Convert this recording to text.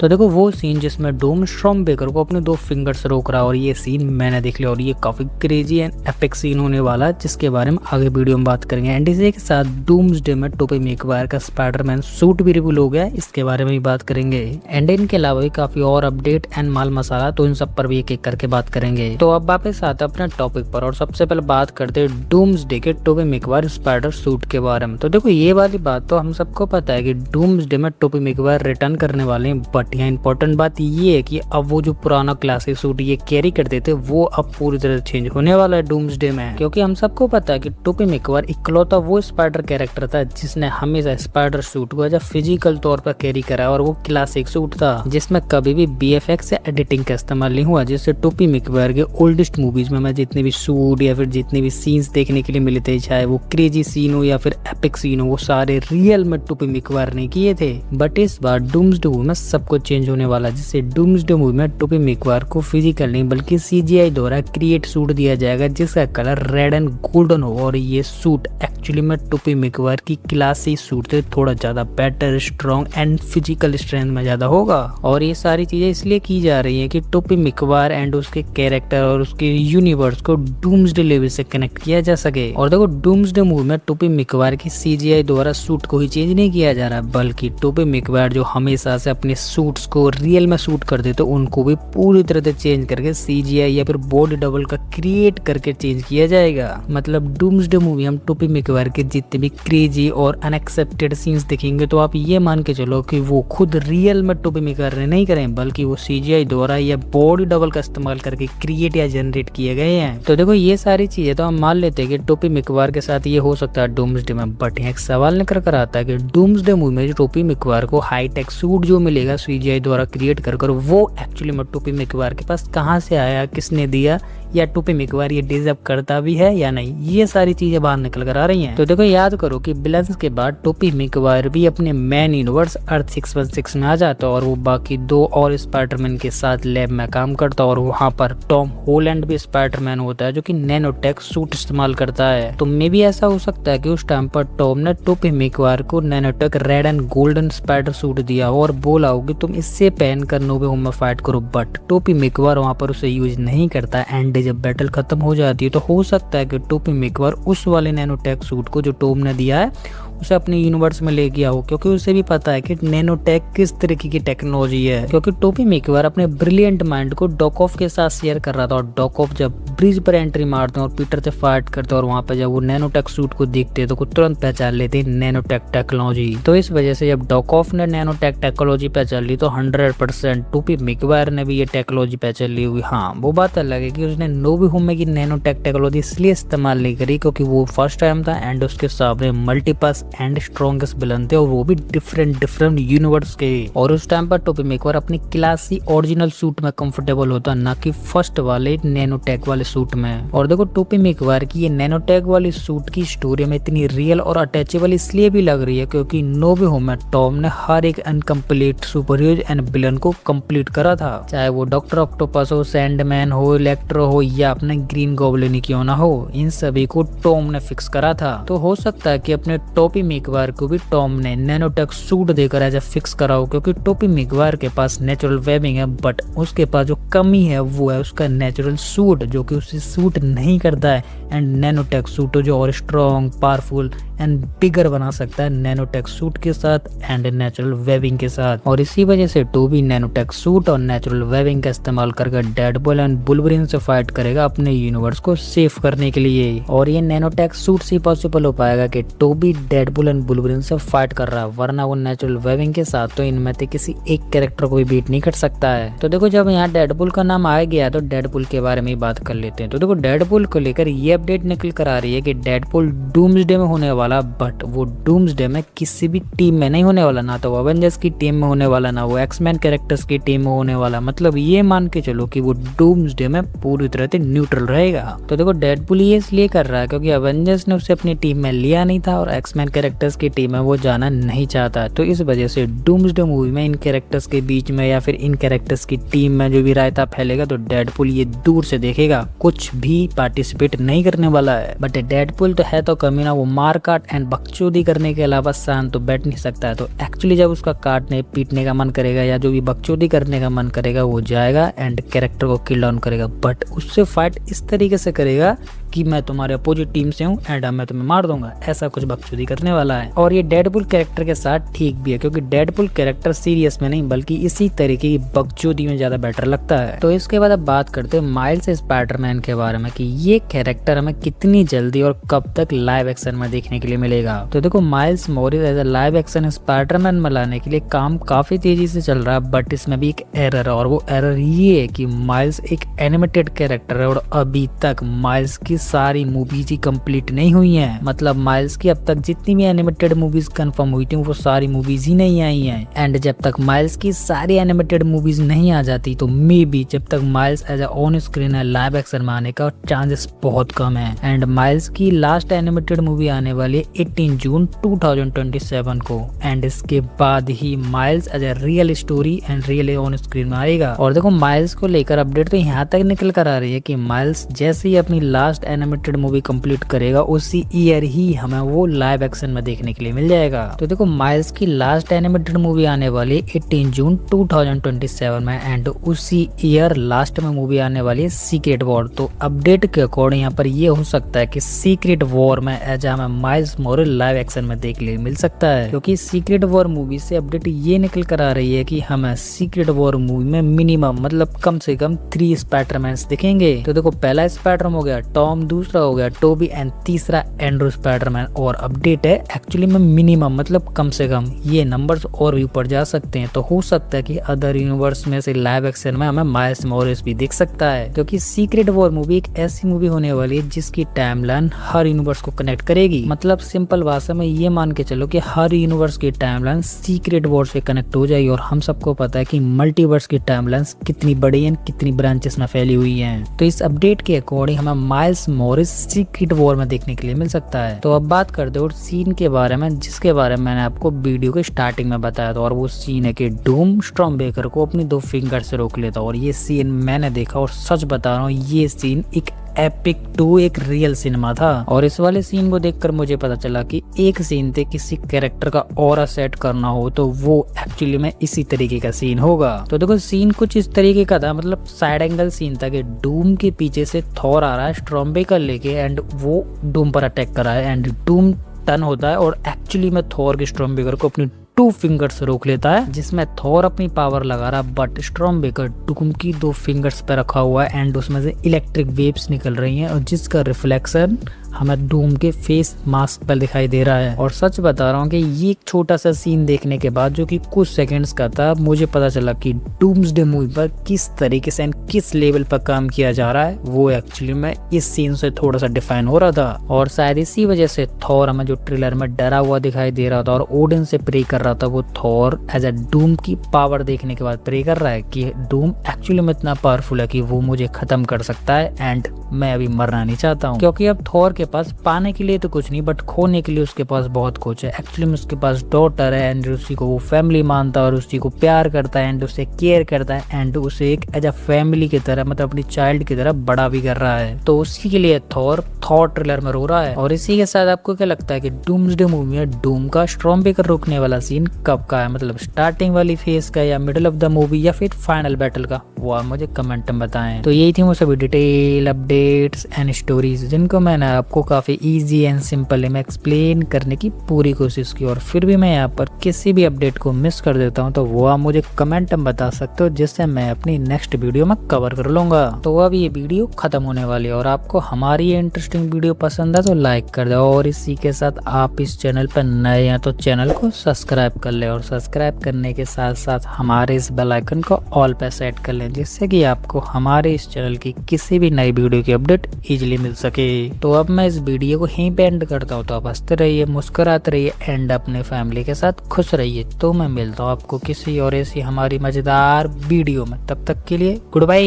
तो देखो वो सीन जिसमें डूम स्ट्रॉम बेकर को अपने 2 फिंगर से रोक रहा है, और ये सीन मैंने देख लिया और ये काफी क्रेजी एंड एपिक सीन होने वाला है, जिसके बारे में आगे वीडियो में बात करेंगे। एंड इसी के साथ डूम्सडे में टोबी मैगवायर का स्पाइडरमैन सूट भी रिवील हो गया, इसके बारे में भी बात करेंगे। एंड इनके अलावा भी काफी और अपडेट एंड माल मसाला, तो इन सब पर भी एक एक करके बात करेंगे। तो अब वापस आते हैं अपने टॉपिक पर, और सबसे पहले बात करते हैं डूम्सडे के टोबी मैगवायर स्पाइडर सूट के बारे में। तो देखो ये वाली बात तो हम सबको पता है कि डूम्सडे में टोबी मैगवायर रिटर्न करने वाले हैं, बट यहाँ इंपॉर्टेंट बात ये है कि अब वो जो पुराना क्लासिक सूट ये कैरी करते थे वो अब पूरी तरह चेंज होने वाला है डूम्सडे में, क्योंकि हम सबको पता है कि टोबी मैगवायर इकलौता वो स्पाइडर कैरेक्टर था जिसने हमेशा स्पाइडर सूट को एज फिजिकल तौर पर कैरी करा, और वो क्लासिक सूट था जिसमें कभी भी BFX या एडिटिंग का इस्तेमाल नहीं हुआ। जिससे टोबी मैगवायर के ओल्डेस्ट मूवीज में जितने भी सूट या फिर जितने भी सीन्स देखने के लिए मिले थे, चाहे वो क्रेजी सीन हो या फिर एपिक सीन हो, वो सारे रियल में टोबी मैगवायर ने किए थे। बट इस बार डूम्सडे मूवी में सब कुछ चेंज होने वाला, जिससे डूम्सडे मूवी में टोबी मैगवायर को फिजिकल नहीं बल्कि CGI द्वारा क्रिएट सूट दिया जाएगा, जिसका कलर रेड एंड गोल्डन हो। और ये सूट एक्चुअली में टोबी मैगवायर की क्लासिक सूट से थोड़ा ज्यादा better, strong and physical strength में ज्यादा होगा। और ये सारी चीजें इसलिए की जा रही है कि टोबी मैगवायर एंड उसके कैरेक्टर और उसके यूनिवर्स को डूम्सडे लेवल से कनेक्ट किया जा सके। और देखो डूम्सडे मूवी में टोबी मैगवायर की CGI द्वारा सूट को ही चेंज नहीं किया जा रहा, बल्कि टोबी मैगवायर जो हमेशा से अपने सूट्स को रियल में सूट करते थे उनको भी पूरी तरह से चेंज करके CGI या फिर बॉडी डबल का क्रिएट करके चेंज किया जाएगा। मतलब डूम्सडे मूवी हम टोबी मैगवायर के जितने भी क्रेजी और अनएक्सेप्टेड सीन्स देखेंगे तो आप ये मान के चलो कि वो खुद रियल में टोबी मैगवायर ने नहीं करे, बल्कि वो CGI द्वारा या बॉडी डबल का इस्तेमाल करके क्रिएट या जनरेट किए गए हैं। तो देखो ये सारी चीजें तो हम मान लेते हैं कि टोबी मैगवायर के साथ ये हो सकता है डूम्सडे में, बट यहाँ एक सवाल निकल कर आता है कि डूम्सडे मूवी में टोबी मैगवायर को हाईटेक सूट जो मिलेगा CGI द्वारा क्रिएट कर वो एक्चुअली में टोबी मैगवायर के पास कहाँ से आया, किसने दिया, या टोबी मैगवायर ये डिजर्व करता भी है या नहीं, ये सारी चीजें बाहर निकल कर आ रही हैं। तो देखो याद करो कि विलन्स के बाद टोबी मैगवायर भी अपने मेन यूनिवर्स अर्थ 616 में आ जाता और वो बाकी 2 और स्पाइडरमैन के साथ लैब में काम करता, और वहाँ पर टॉम हॉलैंड भी स्पाइडरमैन होता है जो कि नैनोटेक सूट इस्तेमाल करता है। तो मे भी ऐसा हो सकता है कि उस टाइम पर टॉम ने टोबी मैगवायर को nanotech red and golden spider suit दिया और बोला हो कि तुम इससे पहनकर नोवे होम में फाइट करो, बट टोबी मैगवायर वहाँ पर उसे यूज नहीं करता। एंड जब बैटल खत्म हो जाती है तो हो सकता है कि टोबी मैगवायर उस वाले नैनोटेक सूट को जो टॉम ने दिया है उसे अपने यूनिवर्स में ले गया हो, क्योंकि उसे भी पता है कि नैनोटेक किस तरीके की टेक्नोलॉजी है। क्योंकि टोबी मैगवायर अपने ब्रिलियंट माइंड को डॉक ऑफ के साथ शेयर कर रहा था, और डॉक ऑफ जब ब्रिज पर एंट्री मारते हैं और पीटर से फाइट करते हैं और वहाँ पे जब वो नैनोटेक सूट को देखते हैं तो वो तुरंत पहचान लेते हैं नैनोटेक टेक्नोलॉजी। तो इस वजह से जब डॉक ऑफ ने नैनोटेक टेक्नोलॉजी पहचान ली तो 100% टोबी मैगवायर ने भी ये टेक्नोलॉजी पहचान ली हुई। हाँ वो बात अलग है कि उसने नोवे होम की नैनोटेक टेक्नोलॉजी इसलिए इस्तेमाल नहीं करी क्योंकि वो फर्स्ट टाइम था एंड उसके सामने मल्टीपस एंड स्ट्रॉन्गेस्ट विलन थे, और वो भी डिफरेंट यूनिवर्स के। और उस टाइम पर टोबी मैगवायर अपनी क्लासी ओरिजिनल सूट में कंफर्टेबल होता, ना कि फर्स्ट वाले नैनोटेक वाले सूट में। और देखो टोबी मैगवायर की ये नैनोटेक वाली सूट की स्टोरी में इतनी रियल और अटैचेबल इसलिए भी लग रही है क्योंकि नोवे होम में टॉम ने हर एक incomplete super hero and villain को कंप्लीट करा था, चाहे वो डॉक्टर ऑक्टोपस हो, सैंडमैन हो, इलेक्ट्रो हो या अपने ग्रीन गॉब्लिन ही क्यों ना हो, इन सभी को टॉम ने फिक्स करा था। तो हो सकता है कि अपने टोबी मैगवायर को भी टॉम ने नैनोटेक सूट देकर ऐसा फिक्स करा हो, क्योंकि टोबी मैगवायर के पास नेचुरल वेबिंग है, बट उसके पास जो कमी है वो है उसका नेचुरल सूट जो कि उसे सूट नहीं करता है। एंड नैनोटेक सूट जो और स्ट्रॉन्ग, पावरफुल एंड बिगर बना सकता है नैनोटेक सूट के साथ एंड नेचुरल वेबिंग के साथ। और इसी वजह से टोबी नैनोटेक सूट और नेचुरल वेबिंग का इस्तेमाल करके डेडपुल एंड वुल्वरीन से फाइट करेगा अपने यूनिवर्स को सेफ करने के लिए। और ये नैनोटेक सूट से पॉसिबल हो पाएगा कि टोबी डेडपुल एंड वुल्वरीन से फाइट कर रहा है, वरना वो नेचुरल वेबिंग के साथ तो इनमें से किसी एक कैरेक्टर को भी बीट नहीं कर सकता है। तो देखो जब यहाँ डेडपुल का नाम आ गया तो डेडपुल के बारे में बात कर लेते हैं। तो देखो डेडपुल को लेकर ये अपडेट निकल कर आ रही है कि डेडपुल डूम्सडे में होने वाला, बट वो डूम्सडे में किसी भी टीम में नहीं होने वाला, ना तो अवेंजर्स की टीम में होने वाला, ना वो एक्समैन कैरेक्टर्स की टीम में होने वाला। मतलब ये मान के चलो कि वो डूम्सडे में पूरी तरह से न्यूट्रल रहेगा। तो देखो डेडपुल ये इसलिए कर रहा है क्योंकि अवेंजर्स ने उसे अपनी टीम में लिया नहीं था और एक्समैन कैरेक्टर्स की टीम है वो जाना नहीं चाहता। तो इस वजह से डूम्सडे मूवी में इन कैरेक्टर्स के बीच में या फिर इन कैरेक्टर्स की टीम में जो भी रायता फैलेगा तो डेडपुल ये दूर से देखेगा, कुछ भी पार्टिसिपेट नहीं करने वाला है। बट डेडपुल तो है तो कमीना, वो मार काट एंड बकचोदी करने के अलावा शांत तो बैठ नहीं सकता है। तो एक्चुअली जब उसका काटने पीटने का मन करेगा या जो भी बकचोदी करने का मन करेगा वो जाएगा एंड कैरेक्टर को किल डाउन करेगा। बट उससे फाइट इस तरीके से करेगा कि मैं तुम्हारे अपोजिट टीम से हूँ एंड मैं तुम्हें मार दूंगा, ऐसा कुछ बकचोदी करने वाला है। और ये डेडपुल कैरेक्टर के साथ ठीक भी है क्योंकि डेडपुल कैरेक्टर सीरियस में नहीं बल्कि इसी तरीके की बकचोदी में ज्यादा बेटर लगता है। तो इसके बाद अब बात करते हैं माइल्स स्पाइडरमैन के बारे में कि ये कैरेक्टर हमें कितनी जल्दी और कब तक लाइव एक्शन में देखने के लिए मिलेगा। तो देखो Miles Morales as a live action Spiderman में लाने के लिए काम काफी तेजी से चल रहा है, बट इसमें भी एक एरर है और वो एरर ये है कि माइल्स एक एनिमेटेड कैरेक्टर है और अभी तक माइल्स की सारी मूवीज ही कंप्लीट नहीं हुई हैं। मतलब माइल्स की अब तक जितनी भी एनिमेटेड मूवीज कंफर्म हुई थी वो सारी मूवीज ही नहीं आई हैं। एंड जब तक माइल्स की सारी एनिमेटेड मूवीज नहीं आ जाती तो मे बी जब तक Miles as a on screen है लाइव एक्शन में आने का चांसेस बहुत कम है। एंड माइल्स की लास्ट एनिमेटेड मूवी आने वाली है 18 जून 2027 को एंड इसके बाद ही miles as a real story and real on screen में आएगा। और देखो माइल्स को लेकर अपडेट तो यहाँ तक निकल कर आ रही है कि माइल्स जैसे ही अपनी लास्ट एनिमेटेड मूवी कंप्लीट करेगा उसी ईयर ही हमें वो लाइव एक्शन में देखने के लिए मिल जाएगा। तो देखो माइल्स की लास्ट एनिमेटेड मूवी आने वाली 18 जून 2027 में एंड उसी ईयर लास्ट में मूवी आने वाली है सीक्रेट वॉर। तो अपडेट के अकॉर्डिंग यहाँ पर ये हो सकता है कि सीक्रेट वॉर में एज हमें माइल्स मोरिस लाइव एक्शन में देखने के लिए मिल सकता है क्योंकि सीक्रेट वॉर मूवी से अपडेट ये निकल कर आ रही है कि हमें सीक्रेट वॉर मूवी में मिनिमम मतलब कम से कम 3 स्पाइडरमैन दिखेंगे। तो देखो पहला स्पाइडरमैन हो गया टॉम, दूसरा हो गया टोबी एंड तीसरा एंड्रू स्पाइडरमैन। और अपडेट है एक्चुअली में मिनिमम मतलब कम से कम ये नंबर्स और भी ऊपर जा सकते हैं। तो हो सकता है कि अदर यूनिवर्स में से लाइव एक्शन में हमें माइल्स मोरिस भी दिख सकता है क्योंकि सीक्रेट वॉर मूवी एक ऐसी मूवी होने वाली है जिसकी टाइमलाइन हर यूनिवर्स को कनेक्ट करेगी। मतलब सिंपल भाषा में ये मान के चलो कि हर यूनिवर्स की टाइमलाइन सीक्रेट वॉर से कनेक्ट हो जाएगी। और हम सबको पता है कि मल्टीवर्स की टाइमलाइन कितनी बड़ी है, कितनी ब्रांचेस में फैली हुई है। तो इस अपडेट के अकॉर्डिंग हमें माइल्स मोरिस सीक्रेट वॉर में देखने के लिए मिल सकता है। तो अब बात करते हैं सीन के बारे में जिसके बारे में मैंने आपको वीडियो के स्टार्टिंग में बताया था और वो सीन है कि डूम स्टॉर्मबेकर को अपनी 2 फिंगर से रोक लेता। और ये सीन मैंने देखा और सच बता रहा हूँ ये सीन एक एपिक 2 एक रियल सिनेमा था। और इस वाले सीन को देखकर मुझे पता चला कि एक सीन थे किसी कैरेक्टर का ऑरा सेट करना हो तो वो एक्चुअली में इसी तरीके का सीन होगा। तो देखो सीन कुछ इस तरीके का था, मतलब साइड एंगल सीन था कि डूम के पीछे से थॉर आ रहा है स्टॉर्मबेकर लेके एंड वो डूम पर अटैक कर रहा है एंड डूम टर्न होता है और एक्चुअली में थॉर के स्टॉर्मबेकर को अपनी 2 फिंगर्स रोक लेता है जिसमें थॉर अपनी पावर लगा रहा बट स्टॉर्मबेकर डूम की 2 फिंगर्स पे रखा हुआ है एंड उसमें से इलेक्ट्रिक वेव्स निकल रही हैं और जिसका रिफ्लेक्शन हमें डूम के फेस मास्क पर दिखाई दे रहा है। और सच बता रहा हूँ कि ये एक छोटा सा सीन देखने के बाद जो कि कुछ सेकंड्स का था मुझे पता चला कि डूम्सडे मूवी पर किस तरीके से किस लेवल पर काम किया जा रहा है वो एक्चुअली में इस सीन से थोड़ा सा डिफाइन हो रहा था। और शायद इसी वजह से थॉर हमें जो ट्रेलर में डरा हुआ दिखाई दे रहा था और ओडिन से प्रे कर रहा था वो थॉर एज अ डूम की पावर देखने के बाद प्रे कर रहा है कि डूम एक्चुअली में इतना पावरफुल है कि वो मुझे खत्म कर सकता है एंड मैं अभी मरना नहीं चाहता हूँ। क्योंकि अब थॉर के पास पाने के लिए तो कुछ नहीं बट खोने के लिए उसके पास बहुत कुछ है। एक्चुअली में उसके पास डॉटर है एंड उसी को वो फैमिली मानता है और उसी को प्यार करता है एंड उसे केयर करता है एंड उसे एक एज अ फैमिली की तरह मतलब अपनी चाइल्ड की तरह बड़ा भी कर रहा है। तो उसी के लिए थॉर ट्रेलर में रो रहा है। और इसी के साथ आपको क्या लगता है कि डूम्सडे मूवी में डूम का स्टॉर्मबेकर रोकने वाला सीन कब का है, मतलब स्टार्टिंग वाली फेज का या मिडिल ऑफ द मूवी या फिर फाइनल बैटल का, वो आप मुझे कमेंट में बताएं। तो यही थी वो सभी डिटेल अपडेट्स एंड स्टोरीज जिनको मैंने आपको काफी इजी एंड सिंपल में एक्सप्लेन करने की पूरी कोशिश की। और फिर भी मैं यहाँ पर किसी भी अपडेट को मिस कर देता हूँ तो वो आप मुझे कमेंट में बता सकते हो जिससे मैं अपनी नेक्स्ट वीडियो में कवर कर लूंगा। तो अब ये वीडियो खत्म होने वाली है और आपको हमारी ये इंटरेस्टिंग वीडियो पसंद है तो लाइक कर दो और इसी के साथ आप इस चैनल पर नए हैं तो चैनल को सब्सक्राइब कर ले और सब्सक्राइब करने के साथ साथ हमारे इस बेल आइकन को ऑल पे सेट कर लें जिससे कि आपको हमारे इस चैनल की किसी भी नई वीडियो की अपडेट इजीली मिल सके। तो अब मैं इस वीडियो को यहीं पे एंड करता हूँ। तो आप हंसते रहिए, मुस्कुराते रहिए एंड अपने फैमिली के साथ खुश रहिए। तो मैं मिलता हूँ आपको किसी और ऐसी हमारी मजेदार वीडियो में, तब तक के लिए गुड बाय।